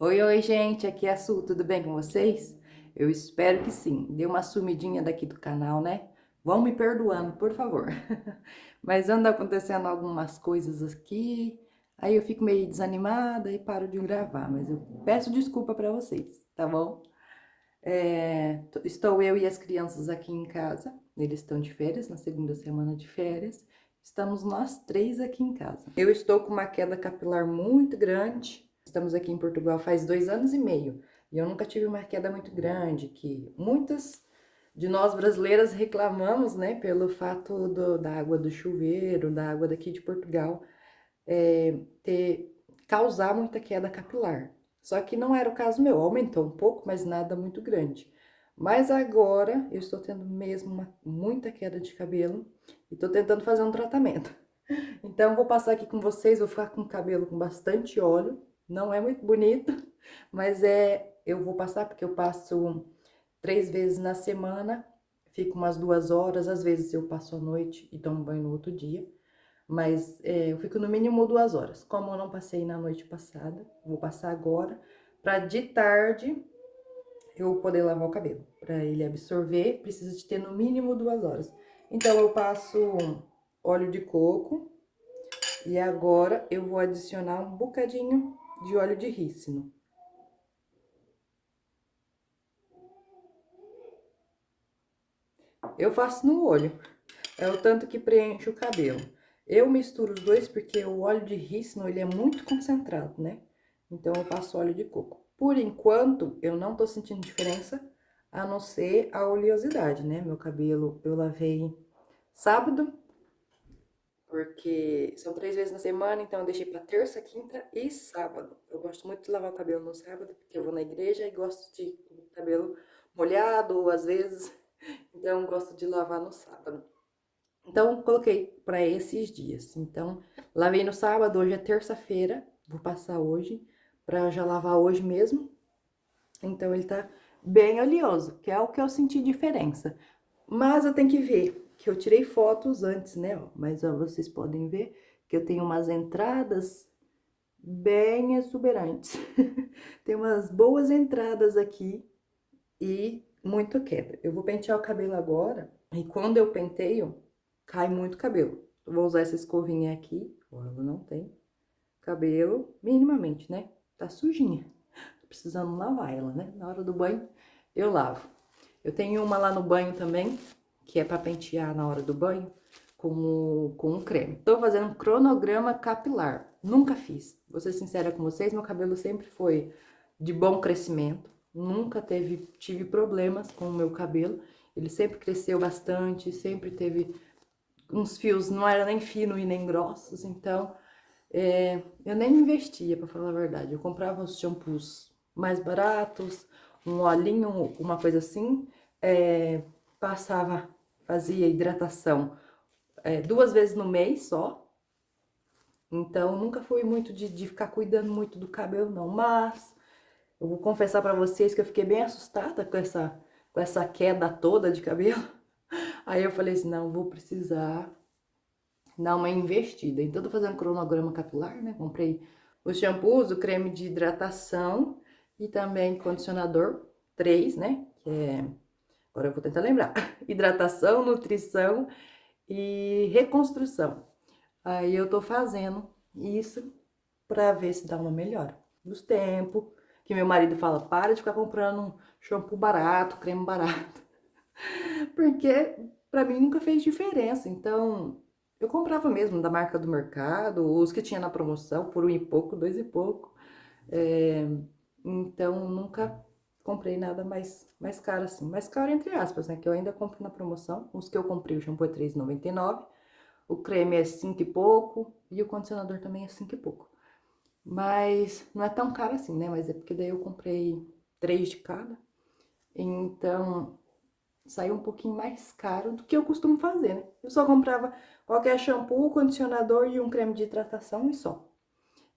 Oi, oi, gente, aqui é a Su, tudo bem com vocês? Eu espero que sim. Deu uma sumidinha daqui do canal, né? Vão me perdoando, por favor. Mas anda acontecendo algumas coisas aqui, aí eu fico meio desanimada e paro de gravar, mas eu peço desculpa pra vocês, tá bom? Estou eu e as crianças aqui em casa, eles estão de férias, na segunda semana de férias. Estamos nós três aqui em casa. Eu estou com uma queda capilar muito grande. Estamos aqui em Portugal faz 2 anos e meio e eu nunca tive uma queda muito grande, que muitas de nós brasileiras reclamamos, né, pelo fato da água do chuveiro, da água daqui de Portugal, ter causar muita queda capilar. Só que não era o caso meu, aumentou um pouco, mas nada muito grande. Mas agora eu estou tendo mesmo muita queda de cabelo e estou tentando fazer um tratamento. Então, vou passar aqui com vocês, vou ficar com o cabelo com bastante óleo. Não é muito bonito, mas eu vou passar porque eu passo 3 vezes na semana, fico umas 2 horas, às vezes eu passo a noite e tomo banho no outro dia. Mas eu fico no mínimo 2 horas. Como eu não passei na noite passada, vou passar agora, para de tarde eu poder lavar o cabelo. Para ele absorver, precisa de ter no mínimo 2 horas. Então, eu passo óleo de coco. E agora eu vou adicionar um bocadinho de óleo de rícino. Eu faço no olho, é o tanto que preenche o cabelo. Eu misturo os dois porque o óleo de rícino, ele é muito concentrado, né? Então, eu passo óleo de coco. Por enquanto, eu não tô sentindo diferença, a não ser a oleosidade, né? Meu cabelo eu lavei sábado, porque são 3 vezes na semana, então eu deixei pra terça, quinta e sábado. Eu gosto muito de lavar o cabelo no sábado, porque eu vou na igreja e gosto de cabelo molhado, ou às vezes, então eu gosto de lavar no sábado. Então, coloquei para esses dias. Então, lavei no sábado, hoje é terça-feira, vou passar hoje, pra já lavar hoje mesmo. Então, ele tá bem oleoso, que é o que eu senti diferença. Mas eu tenho que ver, que eu tirei fotos antes, né? Ó, mas ó, vocês podem ver que eu tenho umas entradas bem exuberantes. Tem umas boas entradas aqui e muito queda. Eu vou pentear o cabelo agora e quando eu penteio, cai muito cabelo. Eu vou usar essa escovinha aqui, ó, ela não tem cabelo, minimamente, né? Tá sujinha. Tô precisando lavar ela, né? Na hora do banho, eu lavo. Eu tenho uma lá no banho também, que é pra pentear na hora do banho, com um creme. Tô fazendo um cronograma capilar. Nunca fiz. Vou ser sincera com vocês, meu cabelo sempre foi de bom crescimento. Nunca tive problemas com o meu cabelo. Ele sempre cresceu bastante, sempre teve uns fios, não era nem fino e nem grossos, então eu nem investia, pra falar a verdade. Eu comprava os shampoos mais baratos, um olhinho, uma coisa assim, passava, fazia hidratação 2 vezes no mês só. Então, nunca fui muito de ficar cuidando muito do cabelo, não. Mas eu vou confessar pra vocês que eu fiquei bem assustada com essa queda toda de cabelo. Aí eu falei assim, não, vou precisar dar uma investida. Então, tô fazendo cronograma capilar, né? Comprei os shampoos, o creme de hidratação e também condicionador 3, né? Agora eu vou tentar lembrar. Hidratação, nutrição e reconstrução. Aí eu tô fazendo isso pra ver se dá uma melhora. Dos tempos que meu marido fala, para de ficar comprando um shampoo barato, creme barato. Porque pra mim nunca fez diferença. Então, eu comprava mesmo da marca do mercado, os que tinha na promoção, por 1 e pouco, 2 e pouco. É, então, nunca comprei nada mais caro assim. Mais caro entre aspas, né? Que eu ainda compro na promoção. Os que eu comprei, o shampoo é R$3,99. O creme é 5 e pouco. E o condicionador também é 5 e pouco. Mas não é tão caro assim, né? Mas é porque daí eu comprei 3 de cada. Então, saiu um pouquinho mais caro do que eu costumo fazer, né? Eu só comprava qualquer shampoo, condicionador e um creme de hidratação e só.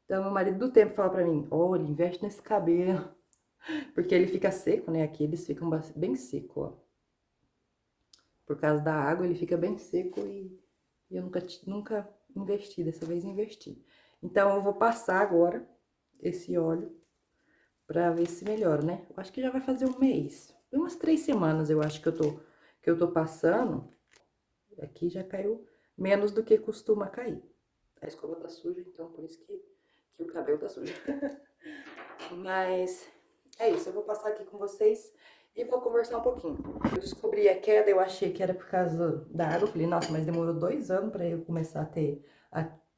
Então, meu marido do tempo fala pra mim, olha, investe nesse cabelo, porque ele fica seco, né? Aqui eles ficam bem seco, ó. Por causa da água, ele fica bem seco e eu nunca investi, dessa vez investi. Então, eu vou passar agora esse óleo pra ver se melhora, né? Eu acho que já vai fazer um mês. Umas 3 semanas eu acho que eu tô passando. Aqui já caiu menos do que costuma cair. A escova tá suja, então por isso que o cabelo tá sujo. Mas é isso, eu vou passar aqui com vocês e vou conversar um pouquinho. Eu descobri a queda, eu achei que era por causa da água. Eu falei, nossa, mas demorou 2 anos pra eu começar a ter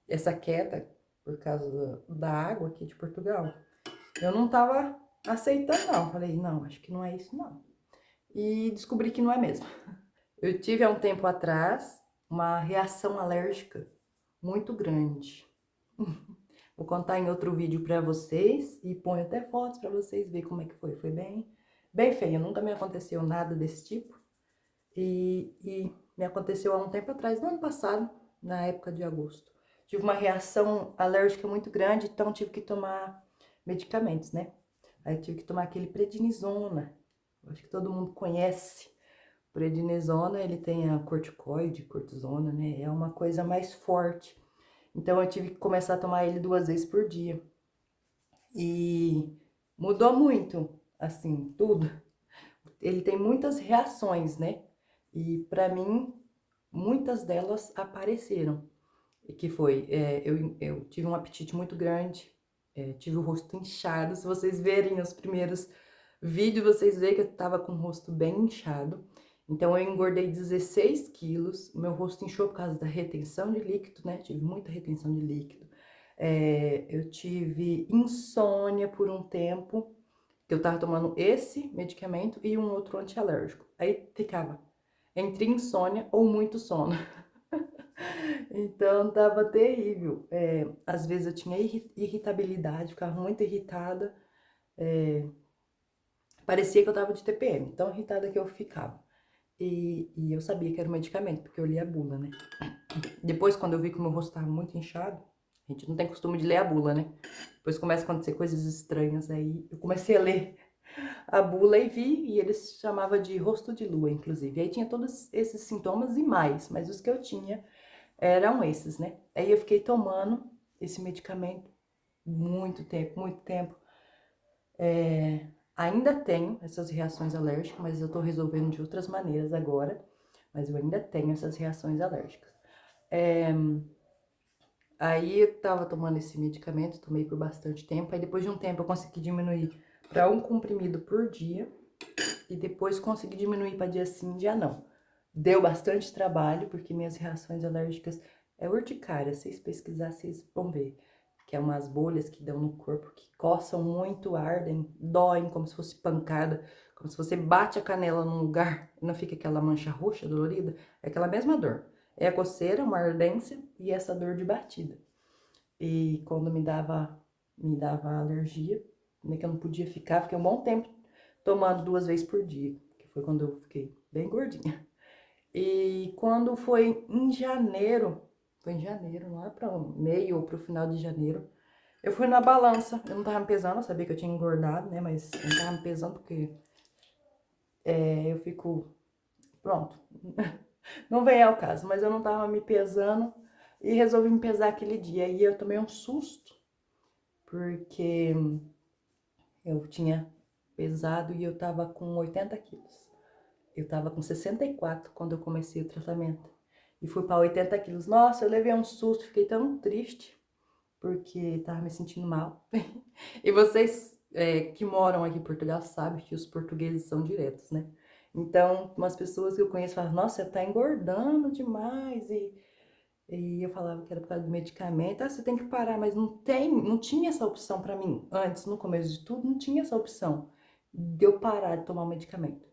essa queda por causa da água aqui de Portugal. Eu não tava aceitando, não. Falei, não, acho que não é isso, não. E descobri que não é mesmo. Eu tive há um tempo atrás uma reação alérgica muito grande. Vou contar em outro vídeo pra vocês e ponho até fotos pra vocês verem como é que foi. Foi bem feio. Nunca me aconteceu nada desse tipo. E me aconteceu há um tempo atrás, no ano passado, na época de agosto. Tive uma reação alérgica muito grande, então tive que tomar medicamentos, né? Aí tive que tomar aquele prednisona. Acho que todo mundo conhece. Prednisona, ele tem a corticoide, cortisona, né? É uma coisa mais forte. Então eu tive que começar a tomar ele 2 vezes por dia. E mudou muito, assim, tudo. Ele tem muitas reações, né? E pra mim, muitas delas apareceram. E que foi, eu tive um apetite muito grande, tive o rosto inchado. Se vocês verem os primeiros vídeos, vocês veem que eu tava com o rosto bem inchado. Então, eu engordei 16 quilos, meu rosto inchou por causa da retenção de líquido, né? Tive muita retenção de líquido. Eu tive insônia por um tempo, que eu tava tomando esse medicamento e um outro antialérgico. Aí ficava entre insônia ou muito sono. Então tava terrível. Às vezes eu tinha irritabilidade, ficava muito irritada. Parecia que eu tava de TPM, tão irritada que eu ficava. E eu sabia que era um medicamento, porque eu li a bula, né? Depois, quando eu vi que o meu rosto tava muito inchado, a gente não tem costume de ler a bula, né? Depois começa a acontecer coisas estranhas, aí eu comecei a ler a bula e vi, e eles chamavam de rosto de lua, inclusive. Aí tinha todos esses sintomas e mais, mas os que eu tinha eram esses, né? Aí eu fiquei tomando esse medicamento muito tempo, muito tempo. Ainda tenho essas reações alérgicas, mas eu tô resolvendo de outras maneiras agora. Mas eu ainda tenho essas reações alérgicas. Aí eu tava tomando esse medicamento, tomei por bastante tempo. Aí depois de um tempo eu consegui diminuir para um comprimido por dia. E depois consegui diminuir para dia sim, dia não. Deu bastante trabalho, porque minhas reações alérgicas é urticária. Se vocês pesquisar, vocês vão ver. Que é umas bolhas que dão no corpo, que coçam muito, ardem, doem, como se fosse pancada. Como se você bate a canela num lugar e não fica aquela mancha roxa, dolorida. É aquela mesma dor. É a coceira, uma ardência e essa dor de batida. E quando me dava alergia, meio que eu não podia ficar, fiquei um bom tempo tomando 2 vezes por dia, que foi quando eu fiquei bem gordinha. E quando foi em janeiro, lá para o meio ou pro final de janeiro, eu fui na balança. Eu não tava me pesando, eu sabia que eu tinha engordado, né? Mas eu não tava me pesando porque eu fico. Pronto. Não vem ao caso, mas eu não tava me pesando e resolvi me pesar aquele dia. E eu tomei um susto, porque eu tinha pesado e eu tava com 80 quilos. Eu tava com 64 quando eu comecei o tratamento. E fui para 80 quilos. Nossa, eu levei um susto, fiquei tão triste, porque tava me sentindo mal. E vocês que moram aqui em Portugal sabem que os portugueses são diretos, né? Então, umas pessoas que eu conheço falam, nossa, você tá engordando demais. E eu falava que era por causa do medicamento. Ah, você tem que parar, mas não tinha essa opção pra mim. Antes, no começo de tudo, não tinha essa opção de eu parar de tomar o medicamento.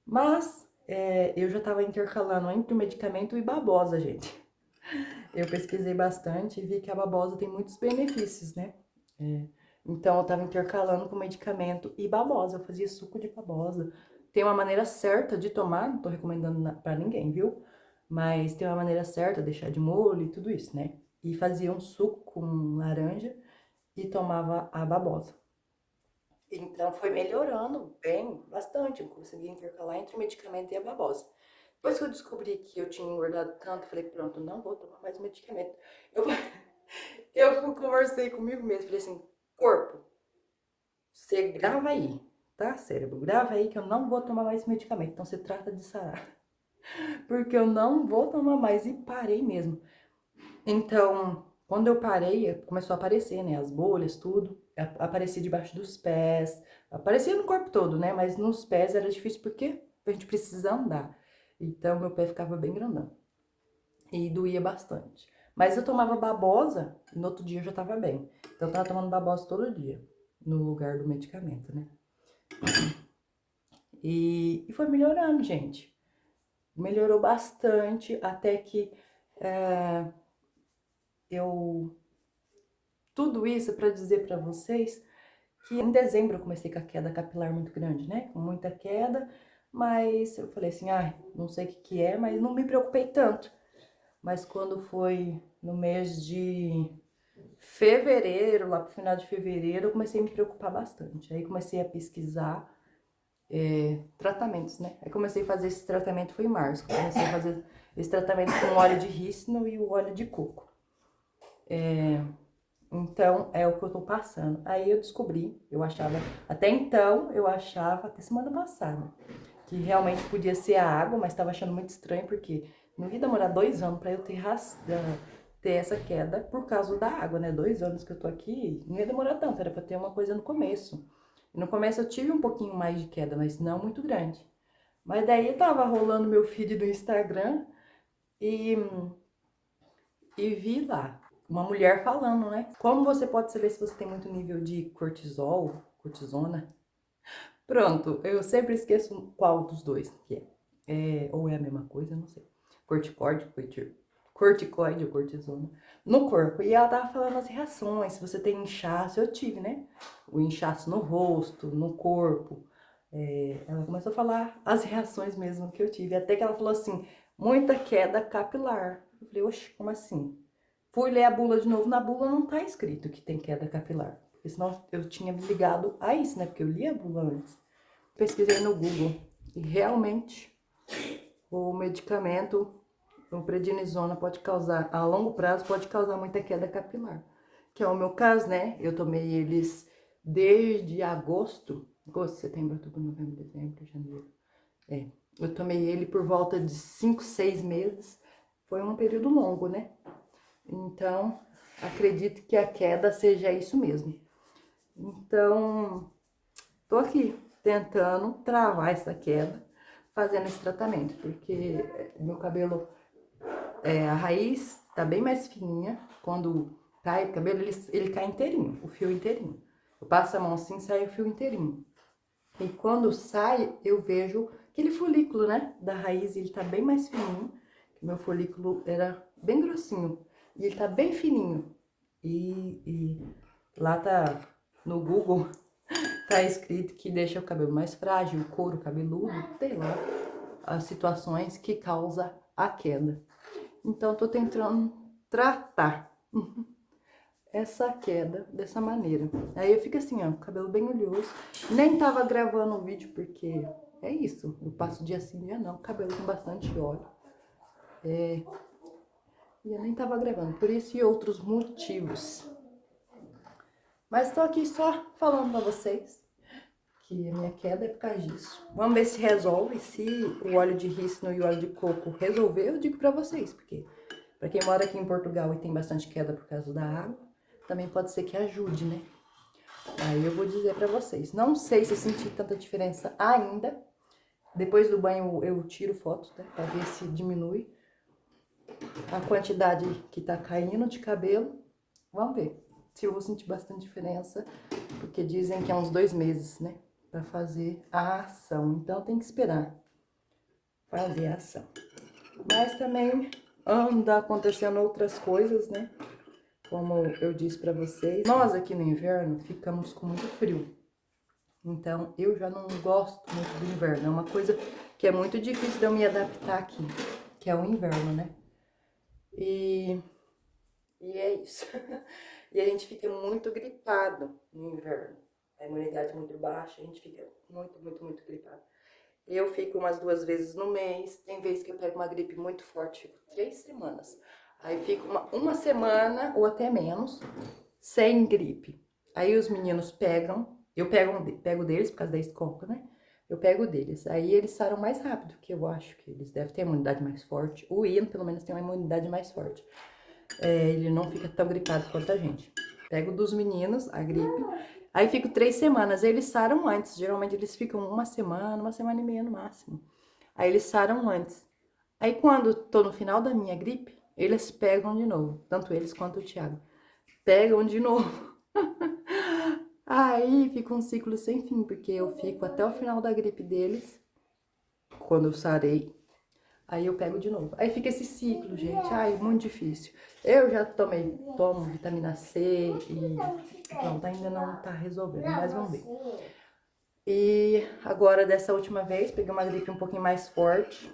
Mas eu já tava intercalando entre o medicamento e babosa, gente. Eu pesquisei bastante e vi que a babosa tem muitos benefícios, né? É, então, eu tava intercalando com medicamento e babosa. Eu fazia suco de babosa. Tem uma maneira certa de tomar, não tô recomendando pra ninguém, viu? Mas tem uma maneira certa, deixar de molho e tudo isso, né? E fazia um suco com laranja e tomava a babosa. Então, foi melhorando bem, bastante. Eu consegui intercalar entre o medicamento e a babosa. Depois que eu descobri que eu tinha engordado tanto, eu falei, pronto, não vou tomar mais medicamento. Eu, eu conversei comigo mesmo, falei assim, corpo, Você grava aí, tá, cérebro? Grava aí que eu não vou tomar mais esse medicamento. Então, você trata de sarar. Porque eu não vou tomar mais. E parei mesmo. Então, quando eu parei, começou a aparecer, né? As bolhas, tudo. Aparecia debaixo dos pés. Aparecia no corpo todo, né? Mas nos pés era difícil porque a gente precisa andar. Então, meu pé ficava bem grandão. E doía bastante. Mas eu tomava babosa e no outro dia eu já tava bem. Então, eu tava tomando babosa todo dia. No lugar do medicamento, né? E foi melhorando, gente. Melhorou bastante até que eu... Tudo isso para dizer para vocês que em dezembro eu comecei com a queda capilar muito grande, né? Com muita queda, mas eu falei assim, não sei o que é, mas não me preocupei tanto. Mas quando foi no mês de fevereiro, lá pro final de fevereiro, eu comecei a me preocupar bastante. Aí comecei a pesquisar tratamentos, né? Aí comecei a fazer esse tratamento, foi em março. Comecei a fazer esse tratamento com óleo de rícino e o óleo de coco. Então, é o que eu tô passando. Aí eu descobri, eu achava, até então, eu achava, até semana passada, que realmente podia ser a água, mas tava achando muito estranho, porque não ia demorar 2 anos pra eu ter essa queda por causa da água, né? 2 anos que eu tô aqui, não ia demorar tanto, era pra ter uma coisa no começo. E no começo eu tive um pouquinho mais de queda, mas não muito grande. Mas daí eu tava rolando meu feed do Instagram e vi lá uma mulher falando, né? Como você pode saber se você tem muito nível de cortisol, cortisona? Pronto, eu sempre esqueço qual dos dois que é. Ou é a mesma coisa, não sei. Corticoide ou cortisona no corpo. E ela tava falando as reações, se você tem inchaço, eu tive, né? O inchaço no rosto, no corpo. Ela começou a falar as reações mesmo que eu tive. Até que ela falou assim, muita queda capilar. Eu falei, oxe, como assim? Fui ler a bula de novo, na bula não tá escrito que tem queda capilar. Porque senão eu tinha me ligado a isso, né? Porque eu li a bula antes. Pesquisei no Google e realmente o medicamento, o prednisona, pode causar, a longo prazo, pode causar muita queda capilar. Que é o meu caso, né? Eu tomei eles desde agosto, setembro, outubro, novembro, dezembro, janeiro. Eu tomei ele por volta de 5, 6 meses. Foi um período longo, né? Então, acredito que a queda seja isso mesmo. Então, tô aqui tentando travar essa queda, fazendo esse tratamento, porque meu cabelo, a raiz tá bem mais fininha. Quando cai o cabelo, ele cai inteirinho, o fio inteirinho. Eu passo a mão assim, sai o fio inteirinho. E quando sai, eu vejo aquele folículo, né, da raiz, ele tá bem mais fininho. Meu folículo era bem grossinho e ele tá bem fininho. E lá tá, no Google, tá escrito que deixa o cabelo mais frágil, o couro cabeludo, sei lá, as situações que causa a queda. Então, tô tentando tratar essa queda dessa maneira. Aí eu fico assim, ó, cabelo bem oleoso. Nem tava gravando o vídeo porque é isso, eu passo dia sim, dia não, cabelo com bastante óleo. E eu nem tava gravando, por isso e outros motivos. Mas tô aqui só falando pra vocês que a minha queda é por causa disso. Vamos ver se resolve, se o óleo de rícino e o óleo de coco resolver, eu digo pra vocês, porque pra quem mora aqui em Portugal e tem bastante queda por causa da água, também pode ser que ajude, né? Aí eu vou dizer pra vocês. Não sei se senti tanta diferença ainda. Depois do banho eu tiro fotos, né? Pra ver se diminui a quantidade que tá caindo de cabelo. Vamos ver se eu vou sentir bastante diferença. Porque dizem que é uns 2 meses, né? Pra fazer a ação. Então tem que esperar fazer a ação. Mas também anda acontecendo outras coisas, né? Como eu disse pra vocês, nós aqui no inverno ficamos com muito frio. Então, eu já não gosto muito do inverno. É uma coisa que é muito difícil de eu me adaptar aqui, que é o inverno, né? E é isso. E a gente fica muito gripado no inverno. A imunidade é muito baixa, a gente fica muito, muito, muito gripado. Eu fico umas 2 vezes no mês. Tem vezes que eu pego uma gripe muito forte, fico 3 semanas. Aí fico uma semana ou até menos sem gripe. Aí os meninos pegam Eu pego deles por causa da escola, né? Eu pego deles. Aí eles saram mais rápido, que eu acho que eles devem ter a imunidade mais forte. O Ian, pelo menos, tem uma imunidade mais forte. Ele não fica tão gripado quanto a gente. Pego dos meninos a gripe. Aí fico 3 semanas. Eles saram antes. Geralmente eles ficam uma semana e meia no máximo. Aí eles saram antes. Aí quando tô no final da minha gripe, eles pegam de novo. Tanto eles quanto o Thiago. Pegam de novo. Aí fica um ciclo sem fim, porque eu fico até o final da gripe deles, quando eu sarei, aí eu pego de novo. Aí fica esse ciclo, gente. Ai, muito difícil. Eu já tomo vitamina C e pronto, ainda não tá resolvendo, mas vamos ver. E agora, dessa última vez, peguei uma gripe um pouquinho mais forte,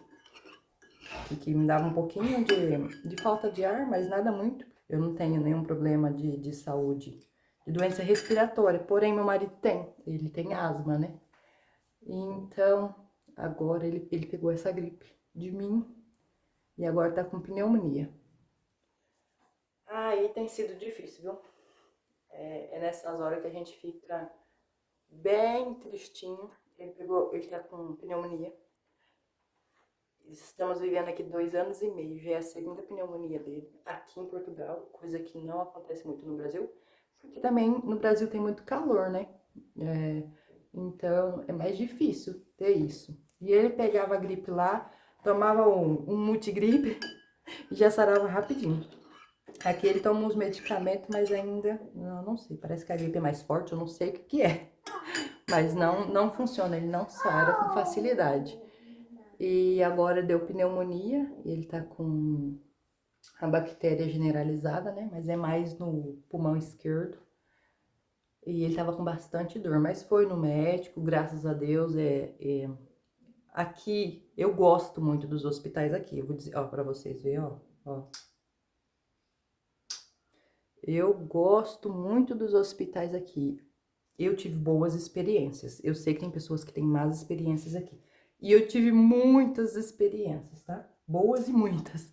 que me dava um pouquinho de falta de ar, mas nada muito. Eu não tenho nenhum problema de saúde, de doença respiratória, porém meu marido tem, ele tem asma, né? Então, agora ele pegou essa gripe de mim e agora tá com pneumonia. Aí tem sido difícil, viu? É nessas horas que a gente fica bem tristinho. Ele tá com pneumonia. Estamos vivendo aqui 2 anos e meio, já é a segunda pneumonia dele aqui em Portugal, coisa que não acontece muito no Brasil, porque também no Brasil tem muito calor, né? É, então é mais difícil ter isso. E ele pegava a gripe lá, tomava um multigripe e já sarava rapidinho. Aqui ele toma uns medicamentos, mas ainda, não sei, parece que a gripe é mais forte, eu não sei o que é. Mas não funciona, ele não sara com facilidade. E agora deu pneumonia, e ele tá com a bactéria generalizada, né? Mas é mais no pulmão esquerdo. E ele tava com bastante dor, mas foi no médico, graças a Deus. Aqui, eu gosto muito dos hospitais aqui. Eu vou dizer, ó, pra vocês verem, ó. Eu gosto muito dos hospitais aqui. Eu tive boas experiências. Eu sei que tem pessoas que têm más experiências aqui. E eu tive muitas experiências, tá? Boas e muitas.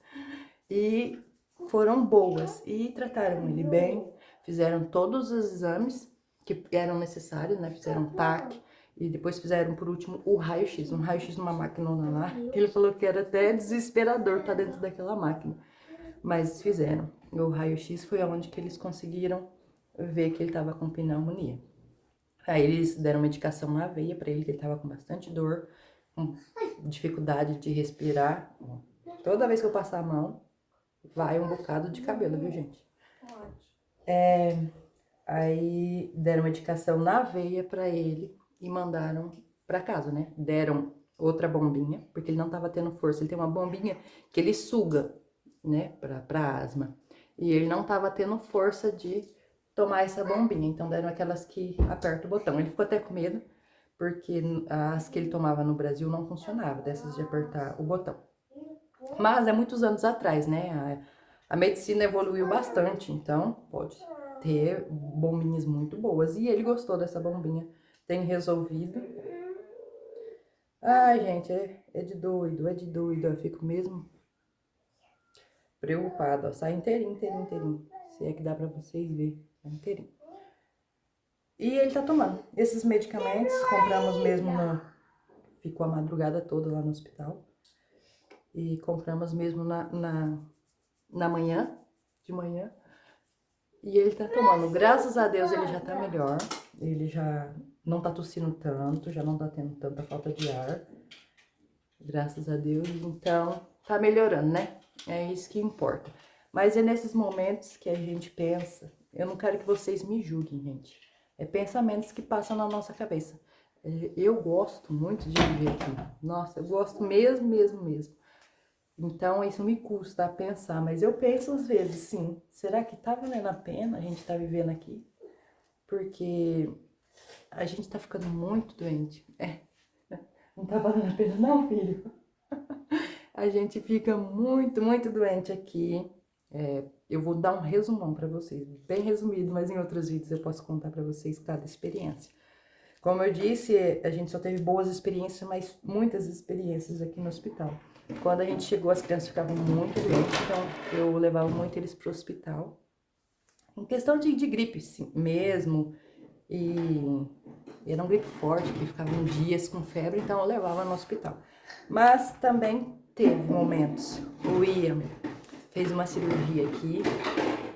E foram boas. E trataram ele bem. Fizeram todos os exames que eram necessários, né? Fizeram TAC. E depois fizeram, por último, o raio-x. Um raio-x numa máquina lá. Ele falou que era até desesperador estar dentro daquela máquina. Mas fizeram. O raio-x foi onde que eles conseguiram ver que ele estava com pneumonia. Aí eles deram medicação na veia pra ele, que ele tava com bastante dor, com dificuldade de respirar. Toda vez que eu passar a mão, vai um bocado de cabelo, viu, gente? Aí deram medicação na veia pra ele e mandaram pra casa, né? Deram outra bombinha, porque ele não tava tendo força. Ele tem uma bombinha que ele suga, né, pra asma. E ele não tava tendo força de tomar essa bombinha. Então deram aquelas que aperta o botão. Ele ficou até com medo, porque as que ele tomava no Brasil não funcionava, dessas de apertar o botão. Mas é muitos anos atrás, né? A medicina evoluiu bastante, então pode ter bombinhas muito boas. E ele gostou dessa bombinha, tem resolvido. Ai, gente, é de doido, é de doido. Eu fico mesmo preocupada, ó. Sai inteirinho, inteirinho, inteirinho. Se é que dá pra vocês verem, é inteirinho. E ele tá tomando esses medicamentos, compramos mesmo ficou a madrugada toda lá no hospital. E compramos mesmo na manhã, de manhã. E ele tá tomando. Graças a Deus ele já tá melhor. Ele já não tá tossindo tanto, já não tá tendo tanta falta de ar. Graças a Deus. Então, tá melhorando, né? É isso que importa. Mas é nesses momentos que a gente pensa. Eu não quero que vocês me julguem, gente. É pensamentos que passam na nossa cabeça. Eu gosto muito de viver aqui. Nossa, eu gosto mesmo, mesmo, mesmo. Então, isso me custa a pensar, mas eu penso às vezes, sim, será que tá valendo a pena a gente tá vivendo aqui? Porque a gente tá ficando muito doente. Não tá valendo a pena não, filho? A gente fica muito, muito doente aqui. Eu vou dar um resumão pra vocês, bem resumido, mas em outros vídeos eu posso contar pra vocês cada experiência. Como eu disse, a gente só teve boas experiências, mas muitas experiências aqui no hospital. Quando a gente chegou, as crianças ficavam muito doentes, então eu levava muito eles pro hospital. Em questão de gripe, sim, mesmo, e era um gripe forte, que ficavam dias com febre, então eu levava no hospital. Mas também teve momentos, o Ian fez uma cirurgia aqui,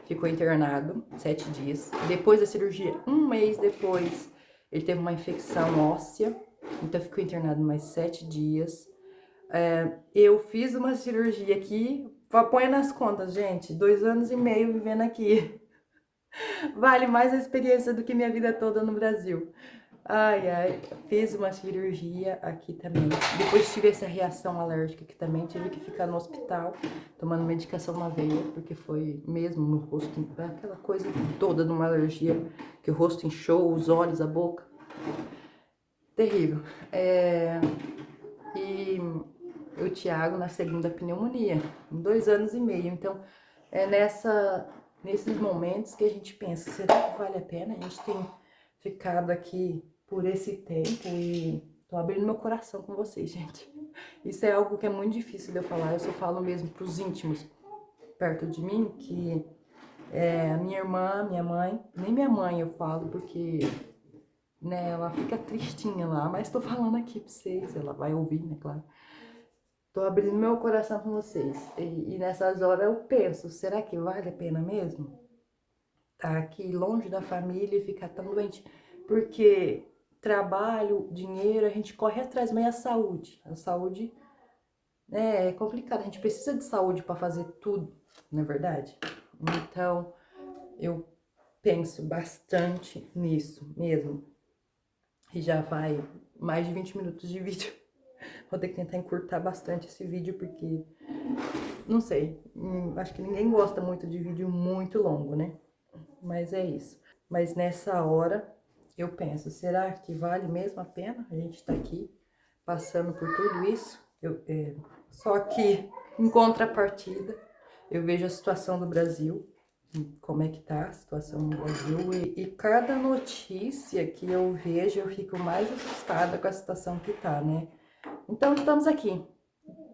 ficou internado 7 dias. Depois da cirurgia, um mês depois, ele teve uma infecção óssea, então ficou internado mais 7 dias. Eu fiz uma cirurgia aqui, põe nas contas, gente, 2 anos e meio vivendo aqui. Vale mais a experiência do que minha vida toda no Brasil. Ai, ai, fiz uma cirurgia aqui também. Depois tive essa reação alérgica aqui também, tive que ficar no hospital tomando medicação na veia, porque foi mesmo no rosto, aquela coisa toda de uma alergia, que o rosto inchou, os olhos, a boca. Terrível. E o Thiago na segunda pneumonia, em 2 anos e meio. Então, é nesses momentos que a gente pensa, será que vale a pena? A gente tem ficado aqui por esse tempo e tô abrindo meu coração com vocês, gente. Isso é algo que é muito difícil de eu falar, eu só falo mesmo pros íntimos perto de mim, que a minha irmã, minha mãe, nem minha mãe eu falo, porque né, ela fica tristinha lá, mas tô falando aqui pra vocês, ela vai ouvir, né, claro. Tô abrindo meu coração com vocês. E nessas horas eu penso, será que vale a pena mesmo? Tá aqui longe da família e ficar tão doente? Porque trabalho, dinheiro, a gente corre atrás, mas é a saúde. A saúde é complicado, a gente precisa de saúde para fazer tudo, não é verdade? Então, eu penso bastante nisso mesmo. E já vai mais de 20 minutos de vídeo. Vou ter que tentar encurtar bastante esse vídeo, porque, não sei, acho que ninguém gosta muito de vídeo muito longo, né? Mas é isso. Mas nessa hora, eu penso, será que vale mesmo a pena a gente estar aqui, passando por tudo isso? Só que, em contrapartida, eu vejo a situação do Brasil, como é que tá a situação no Brasil, e cada notícia que eu vejo, eu fico mais assustada com a situação que tá, né? Então, estamos aqui,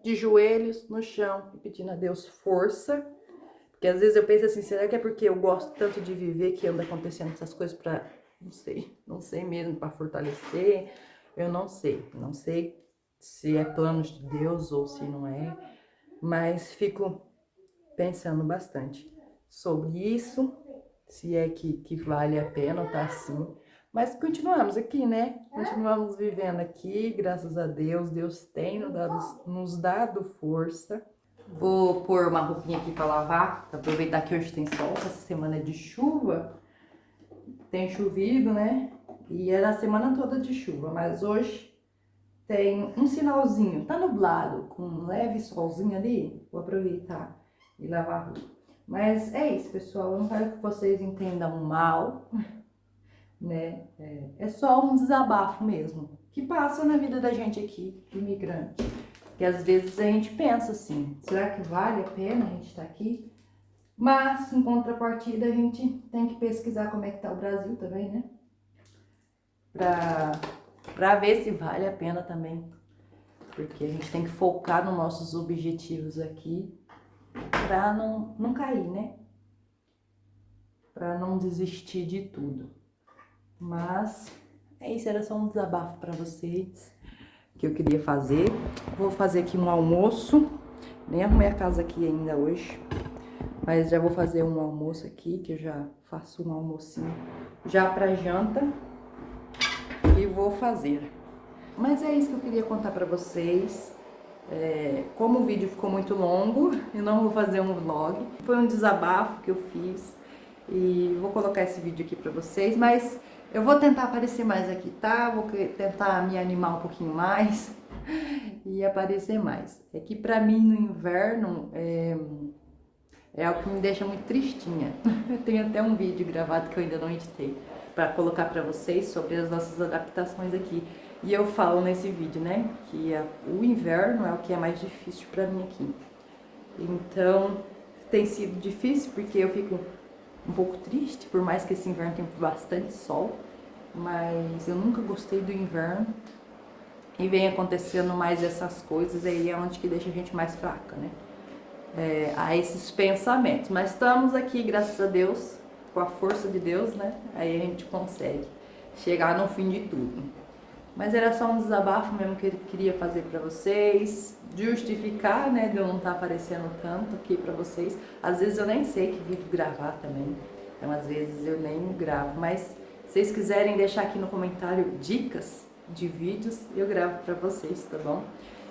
de joelhos no chão, pedindo a Deus força, porque às vezes eu penso assim, será que é porque eu gosto tanto de viver que anda acontecendo essas coisas pra, não sei mesmo, pra fortalecer, eu não sei se é planos de Deus ou se não é, mas fico pensando bastante sobre isso, se é que vale a pena estar assim. Mas continuamos aqui, né? Continuamos vivendo aqui, graças a Deus. Deus tem nos dado força. Vou pôr uma roupinha aqui para lavar, para aproveitar que hoje tem sol. Essa semana é de chuva, tem chovido, né? E era a semana toda de chuva, mas hoje tem um sinalzinho, tá nublado, com um leve solzinho ali. Vou aproveitar e lavar a roupa. Mas é isso, pessoal. Eu não quero que vocês entendam mal, né? É só um desabafo mesmo, que passa na vida da gente aqui, imigrante. Que às vezes a gente pensa assim, será que vale a pena a gente estar aqui? Mas, em contrapartida, a gente tem que pesquisar como é que tá o Brasil também, né? Pra ver se vale a pena também. Porque a gente tem que focar nos nossos objetivos aqui pra não cair, né? Pra não desistir de tudo. Mas é isso, era só um desabafo pra vocês que eu queria fazer. Vou fazer aqui um almoço. Nem arrumei a casa aqui ainda hoje. Mas já vou fazer um almoço aqui, que eu já faço um almocinho já pra janta. E vou fazer. Mas é isso que eu queria contar pra vocês. Como o vídeo ficou muito longo, eu não vou fazer um vlog. Foi um desabafo que eu fiz. E vou colocar esse vídeo aqui pra vocês. Mas eu vou tentar aparecer mais aqui, tá? Vou tentar me animar um pouquinho mais. E aparecer mais. É que pra mim no inverno é algo que me deixa muito tristinha. Eu tenho até um vídeo gravado que eu ainda não editei para colocar para vocês sobre as nossas adaptações aqui. E eu falo nesse vídeo, né, que o inverno é o que é mais difícil para mim aqui. Então, tem sido difícil porque eu fico um pouco triste, por mais que esse inverno tenha bastante sol, mas eu nunca gostei do inverno. E vem acontecendo mais essas coisas, aí é onde que deixa a gente mais fraca, né? A esses pensamentos. Mas estamos aqui, graças a Deus, com a força de Deus, né? Aí a gente consegue. chegar no fim de tudo. Mas era só um desabafo mesmo que eu queria fazer pra vocês, justificar, né, de eu não estar aparecendo tanto aqui pra vocês. Às vezes eu nem sei que vídeo gravar também, então às vezes eu nem gravo, mas se vocês quiserem deixar aqui no comentário dicas de vídeos, eu gravo pra vocês, tá bom?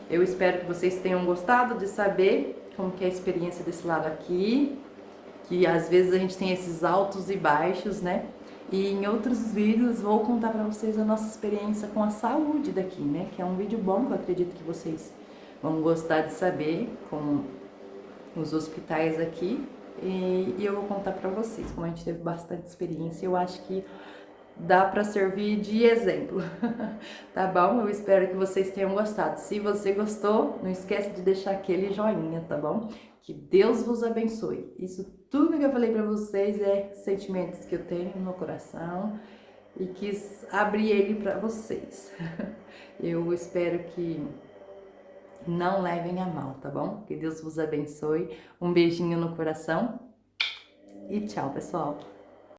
Eu espero que vocês tenham gostado de saber como que é a experiência desse lado aqui, que às vezes a gente tem esses altos e baixos, né? E em outros vídeos vou contar para vocês a nossa experiência com a saúde daqui, né? Que é um vídeo bom que eu acredito que vocês vão gostar de saber com os hospitais aqui. E eu vou contar para vocês, como a gente teve bastante experiência, eu acho que dá para servir de exemplo. Tá bom? Eu espero que vocês tenham gostado. Se você gostou, não esquece de deixar aquele joinha, tá bom? Que Deus vos abençoe. Isso tudo que eu falei para vocês é sentimentos que eu tenho no meu coração e quis abrir ele para vocês. Eu espero que não levem a mal, tá bom? Que Deus vos abençoe. Um beijinho no coração e tchau, pessoal.